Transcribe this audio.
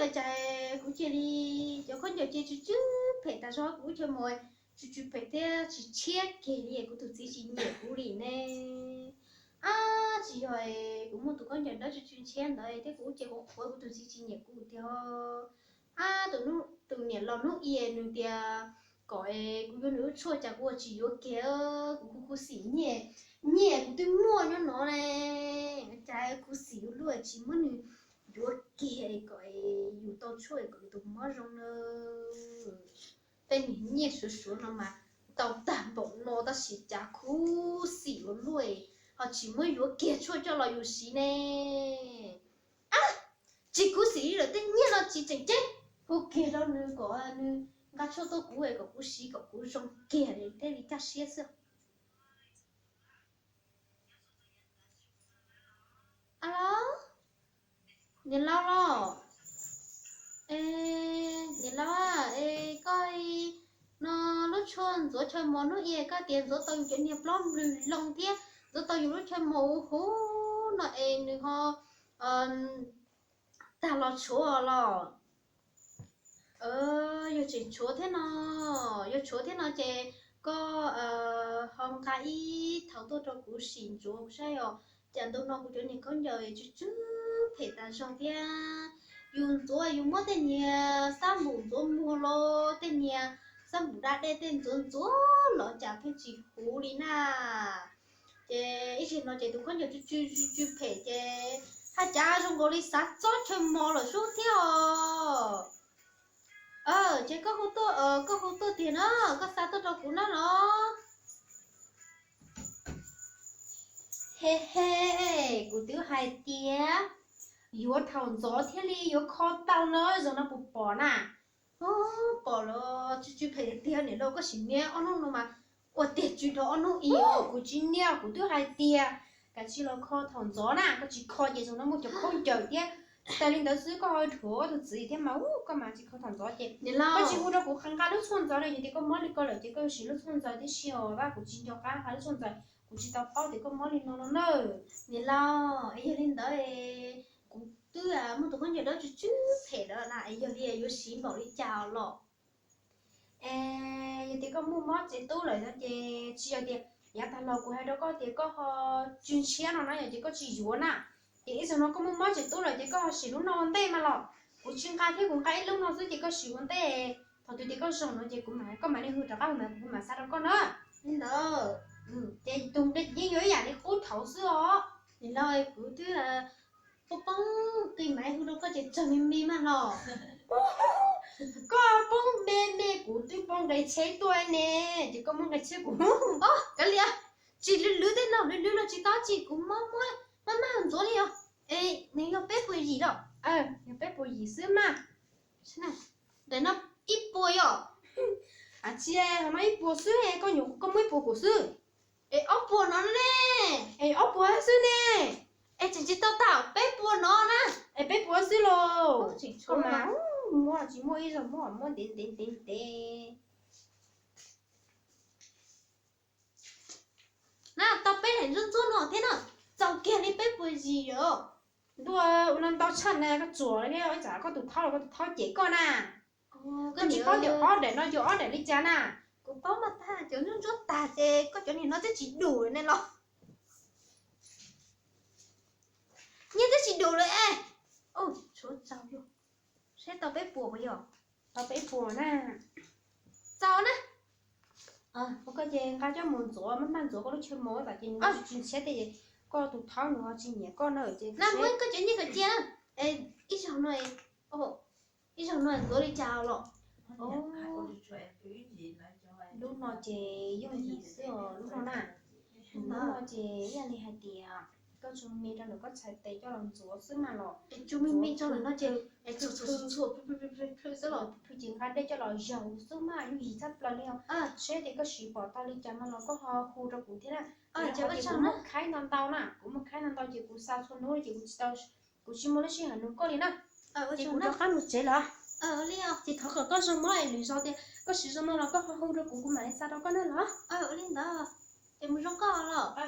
là chạy cũng chơi đi cho con giờ chơi chút phải ta cho cũng chơi mồi chút phải thế chỉ chết kì đi cũng tụi chỉ nhẹ cũng đi nè chỉ rồi cũng một tụi con giờ đó chút chết đấy thế cũng chơi cũng của tụi chỉ nhẹ cũng theo tụi nhẹ lo nó yên nữa tia gọi cũng có nữa chua chả qua chỉ vô kia cũng xỉ nhẹ nhẹ cũng tôi mua cho nó này trái cũng xỉ luôn chỉ muốn vô kia gọi dù tao chơi gọi tụi mất rồi nữa tên nhẹ số số nó mà tao tạm bộ nó ta xỉ chả cũng xỉ luôn họ chỉ muốn vô kia chơi cho là vô xỉ nè chỉ cũng xỉ rồi tên nhẹ nó chỉ chẳng chết ok đó nữa có nữa gác cho tôi cũng vậy cũng xí cũng trong kia đấy thế thì chắc xí sao alo nhìn lâu rồi ê nhìn lâu coi nó chôn rồi chơi món nó ye cái tiền rồi tao chuyện nghiệp lắm lòng tiếc rồi tao dùng nó chơi màu hú nó nữa ho ta lo chúa lo giờ chỉ chúa thế nào giờ chúa thế nào chị có hôm cái thầu tôi cho cú xỉn chúa sai rồi chẳng tôi nói cú chuyện này con giờ chút phải ta xong kia dùng chúa dùng mất tên nhà sao bù chúa mua lo tên nhà sao bù ra đây tên chúa lo chả phải chỉ cú đi na chị ít khi nói chị tụi con giờ chút phải chị hai cha trong gọi đi sát chót chơi mò là số theo chứ có hút tôi tiền á có sao tôi đâu cũng nó he he của tiểu hai tia yếu thằng gió thế li yếu khó tao nữa rồi nó bỏ nà bỏ lo chú phải tia này đâu có xin nghe ông mà ở tiệt chú đó ông yếu của chú nghe của tiểu hai tia cái chỉ là khó thằng gió nà cái chỉ khó gì rồi nó một chỗ không chờ tia tại linh đó xứ có hơi thua thì chỉ thêm máu có mà chỉ có thằng gió chị có chỉ có đâu cũng khăng khá lúc xuân gió này thì có món đi coi lại chỉ có chỉ lúc xuân gió thì chiều và cũng chỉ cho cá lúc xuân gió cũng chỉ tao bao thì có món đi nó nữa nên lo ấy linh đó cũng tư một tụi con giờ đó chút thể đó là ấy giờ đi ấy xí bảo đi chào lọ giờ thì có mua món chỉ tu lại đó chị chiều thì nhà ta lo của hai đó có thì có chuyên xe nó nói chỉ có chỉ dúa nè thì giờ nó có một món chỉ tôi là chỉ có sử dụng non tê mà lọ, của chuyên khai thì cũng cái lúc nó chỉ có sử dụng tê, thôi thì có dùng nó chỉ cũng mà có mà đi hư cho các mà cũng mà sao đâu có nữa, nên đó, thì tung cái gì vậy vậy đi hút thấu sữa, thì lời cứ thứ là bông cái máy hư đâu có chỉ cho mình mà lọ, có bông bê của tôi bông cái chế tôi nè, chỉ có bông cái chế của, cái gì à, chỉ lưỡi thế nào lưỡi là chỉ tao chỉ cũng mắm mắm làm gì à? Ê, này có bếp bùi gì đâu? Có bếp bùi gì xưa mà? Thế này, để nó ít bùi à? Chị ơi, nó ít bùi xưa hay có nhiều có mấy bùi của xưa? Ê, ốc bùi nó nè. Ê, ốc bùi xưa nè. Ê, chị tao bếp bùi nó nè. Ê, bếp bùi xưa lô. Có mà, chỉ mua ít rồi mua đến. Nào, tao bếp này run nó thế nào? Cháu kia đi bếp bùi gì rồi? Đùa, lần tao chăn này cái chùa này cái chả có tụi thao chế con à. Cái chỉ có điều ót để nó vô ót để đi chán à. Cũng có mà ta chỗ nó rất tà chê, có chỗ này nó sẽ chỉ đủ rồi nên lo. Nhưng sẽ chỉ đủ rồi ê. Ôi, số cháu vô. Sẽ tao bếp bùa bây giờ. Tao bếp bùa nè. Cháu nè. Có cái gì cái cho muốn rửa mất mang rửa có lúc chơi mối và chuyện sẽ thì có tụt tháo nữa chỉ nhẹ con ở trên năm mới có chuyện như cái kia ít chồng này ít chồng này tôi đi chào lọ lúc nào chị dùng gì xưa lúc nào nè lúc nào chị ra đi hai tiền có chúng mình trong đó có chạy tay cho làm rửa xứ mà lọ chúng mình cho nó chị xứ lọ thì chỉ khai đây cho lọ dầu xứ mà như gì sắp là leo sẽ thì có sĩ bỏ tao đi chăm mà nó có ho khu ra cũng thế nè cháu cái chồng nó khai non tao nè cũng một khai non tao chỉ cũng sao xuân nối chỉ cũng tao cũng chỉ muốn lấy xe hàng nó có đi nè chỉ cũng cho khai một chế là leo chỉ thở có xong mới lười sau thì có sử dụng nó có khu ra cũng mà sao đâu có nữa hả lên đó em muốn có rồi